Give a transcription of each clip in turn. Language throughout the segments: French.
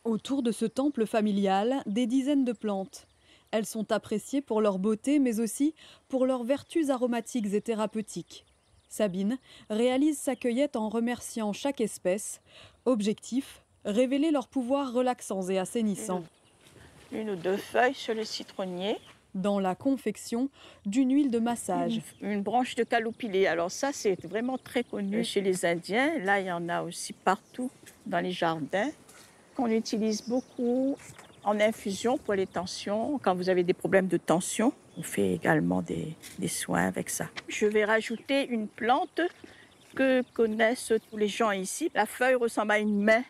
Autour de ce temple familial, des dizaines de plantes. Elles sont appréciées pour leur beauté, mais aussi pour leurs vertus aromatiques et thérapeutiques. Sabine réalise sa cueillette en remerciant chaque espèce. Objectif, révéler leurs pouvoirs relaxants et assainissants. Une ou deux feuilles sur le citronnier. Dans la confection d'une huile de massage. Une branche de calopilé. Alors ça, c'est vraiment très connu chez les Indiens. Là, il y en a aussi partout dans les jardins. Qu'on utilise beaucoup en infusion pour les tensions. Quand vous avez des problèmes de tension, on fait également des soins avec ça. Je vais rajouter une plante que connaissent tous les gens ici. La feuille ressemble à une main.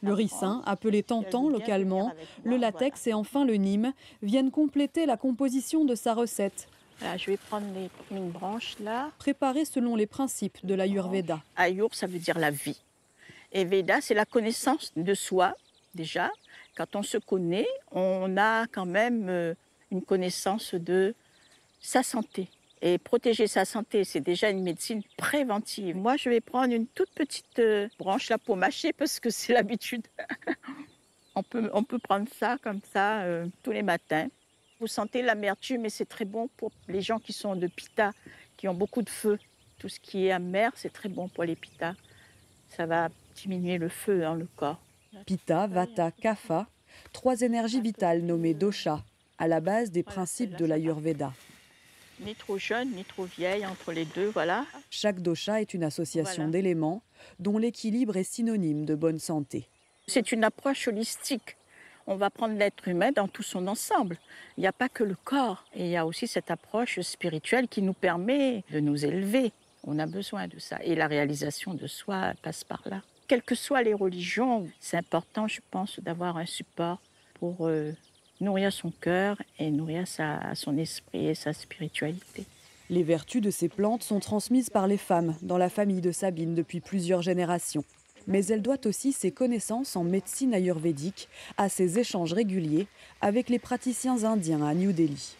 Le ricin, appelé tantan localement, le latex et enfin le nîmes viennent compléter la composition de sa recette. Voilà, je vais prendre une branche là. Préparée selon les principes de l'Ayurveda. Ayur, ça veut dire la vie. Et Veda, c'est la connaissance de soi, déjà. Quand on se connaît, on a quand même une connaissance de sa santé. Et protéger sa santé, c'est déjà une médecine préventive. Moi, je vais prendre une toute petite branche là pour mâcher parce que c'est l'habitude. On peut prendre ça comme ça tous les matins. Vous sentez l'amertume et c'est très bon pour les gens qui sont de pitta, qui ont beaucoup de feu. Tout ce qui est amer, c'est très bon pour les pitta. Ça va diminuer le feu dans le corps. Pitta, Vata, Kapha, trois énergies vitales nommées dosha, à la base des principes de l'Ayurveda. Ni trop jeune, ni trop vieille, entre les deux, voilà. Chaque dosha est une association d'éléments dont l'équilibre est synonyme de bonne santé. C'est une approche holistique. On va prendre l'être humain dans tout son ensemble. Il n'y a pas que le corps. Et il y a aussi cette approche spirituelle qui nous permet de nous élever. On a besoin de ça. Et la réalisation de soi passe par là. Quelles que soient les religions, c'est important, je pense, d'avoir un support pour nourrir son cœur et nourrir son esprit et sa spiritualité. Les vertus de ces plantes sont transmises par les femmes dans la famille de Sabine depuis plusieurs générations. Mais elle doit aussi ses connaissances en médecine ayurvédique à ses échanges réguliers avec les praticiens indiens à New Delhi.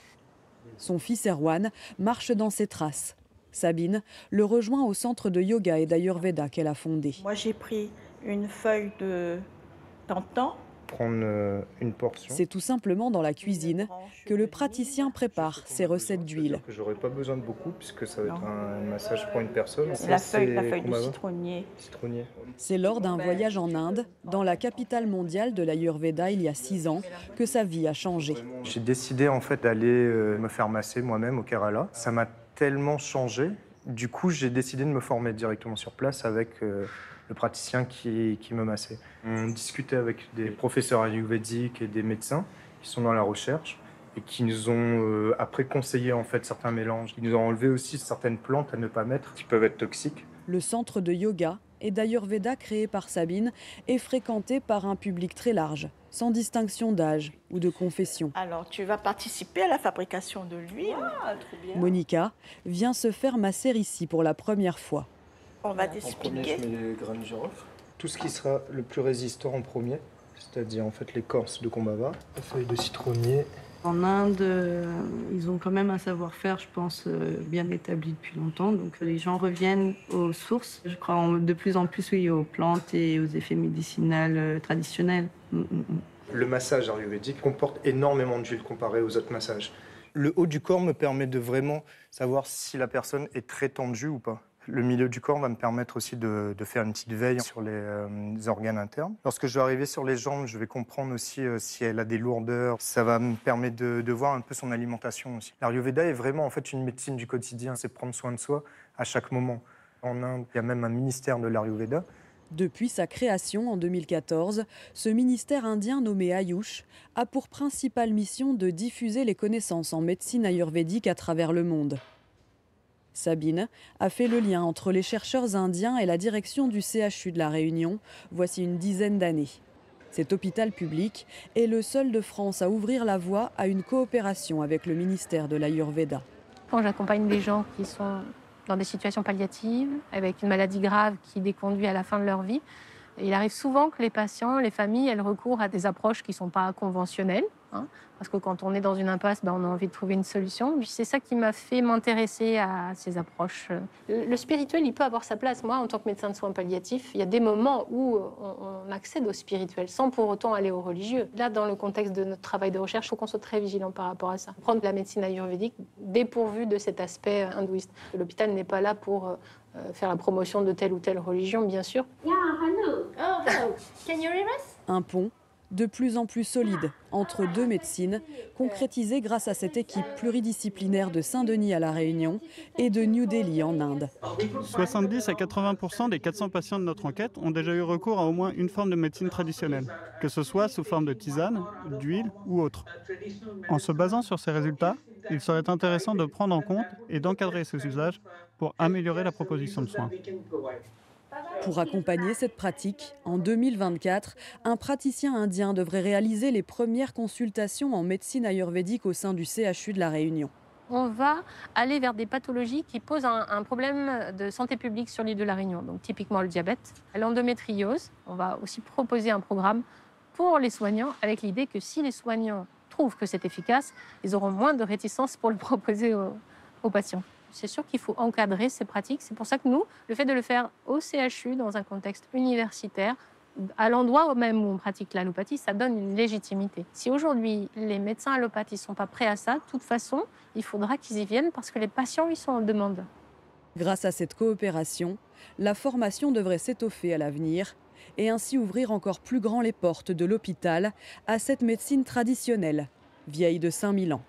Son fils Erwan marche dans ses traces. Sabine le rejoint au centre de yoga et d'ayurveda qu'elle a fondé. Moi, j'ai pris une feuille de tantan. Prendre une portion. C'est tout simplement dans la cuisine que le praticien prépare ses recettes d'huile. Je n'aurai pas besoin de beaucoup puisque ça va être un massage pour une personne. La feuille de citronnier. C'est lors d'un voyage en Inde, dans la capitale mondiale de l'Ayurveda il y a 6 ans, que sa vie a changé. J'ai décidé en fait d'aller me faire masser moi-même au Kerala. Ça m'a tellement changé. Du coup, j'ai décidé de me former directement sur place avec le praticien qui me massait. On discutait avec des professeurs ayurvédiques et des médecins qui sont dans la recherche et qui nous ont après conseillé en fait certains mélanges. Ils nous ont enlevé aussi certaines plantes à ne pas mettre qui peuvent être toxiques. Le centre de yoga et d'Ayurveda créé par Sabine est fréquenté par un public très large, sans distinction d'âge ou de confession. Alors, tu vas participer à la fabrication de l'huile. Monica vient se faire masser ici pour la première fois. On va t'expliquer. Je mets les graines de girofle. Tout ce qui sera le plus résistant en premier, c'est-à-dire en fait l'écorce de combava, la feuille de citronnier. En Inde, ils ont quand même un savoir-faire, je pense, bien établi depuis longtemps. Donc les gens reviennent aux sources. Je crois de plus en plus, oui, aux plantes et aux effets médicinaux traditionnels. Le massage ayurvédique comporte énormément d'huile comparé aux autres massages. Le haut du corps me permet de vraiment savoir si la personne est très tendue ou pas. Le milieu du corps va me permettre aussi de faire une petite veille sur les organes internes. Lorsque je vais arriver sur les jambes, je vais comprendre aussi si elle a des lourdeurs. Ça va me permettre de voir un peu son alimentation aussi. L'Ayurveda est vraiment en fait une médecine du quotidien. C'est prendre soin de soi à chaque moment. En Inde, il y a même un ministère de l'Ayurveda. Depuis sa création en 2014, ce ministère indien nommé Ayush a pour principale mission de diffuser les connaissances en médecine ayurvédique à travers le monde. Sabine a fait le lien entre les chercheurs indiens et la direction du CHU de La Réunion, voici une dizaine d'années. Cet hôpital public est le seul de France à ouvrir la voie à une coopération avec le ministère de l'Ayurveda. Quand j'accompagne des gens qui sont dans des situations palliatives, avec une maladie grave qui les conduit à la fin de leur vie, il arrive souvent que les patients, les familles, elles recourent à des approches qui ne sont pas conventionnelles, hein, parce que quand on est dans une impasse, on a envie de trouver une solution. C'est ça qui m'a fait m'intéresser à ces approches. Le spirituel, il peut avoir sa place. Moi, en tant que médecin de soins palliatifs, il y a des moments où on accède au spirituel sans pour autant aller au religieux. Là, dans le contexte de notre travail de recherche, il faut qu'on soit très vigilant par rapport à ça. Prendre la médecine ayurvédique dépourvue de cet aspect hindouiste. L'hôpital n'est pas là pour faire la promotion de telle ou telle religion, bien sûr. Yeah, hello. Oh, hello. Can you hear us? Un pont de plus en plus solide entre deux médecines, concrétisé grâce à cette équipe pluridisciplinaire de Saint-Denis à La Réunion et de New Delhi en Inde. 70 à 80% des 400 patients de notre enquête ont déjà eu recours à au moins une forme de médecine traditionnelle, que ce soit sous forme de tisane, d'huile ou autre. En se basant sur ces résultats, il serait intéressant de prendre en compte et d'encadrer ces usages pour améliorer la proposition de soins. Pour accompagner cette pratique, en 2024, un praticien indien devrait réaliser les premières consultations en médecine ayurvédique au sein du CHU de La Réunion. On va aller vers des pathologies qui posent un problème de santé publique sur l'île de La Réunion, donc typiquement le diabète, l'endométriose. On va aussi proposer un programme pour les soignants avec l'idée que si les soignants trouvent que c'est efficace, ils auront moins de réticence pour le proposer aux patients. C'est sûr qu'il faut encadrer ces pratiques. C'est pour ça que nous, le fait de le faire au CHU, dans un contexte universitaire, à l'endroit même où on pratique l'allopathie, ça donne une légitimité. Si aujourd'hui, les médecins allopathes ne sont pas prêts à ça, de toute façon, il faudra qu'ils y viennent parce que les patients, ils sont en demande. Grâce à cette coopération, la formation devrait s'étoffer à l'avenir et ainsi ouvrir encore plus grand les portes de l'hôpital à cette médecine traditionnelle, vieille de 5000 ans.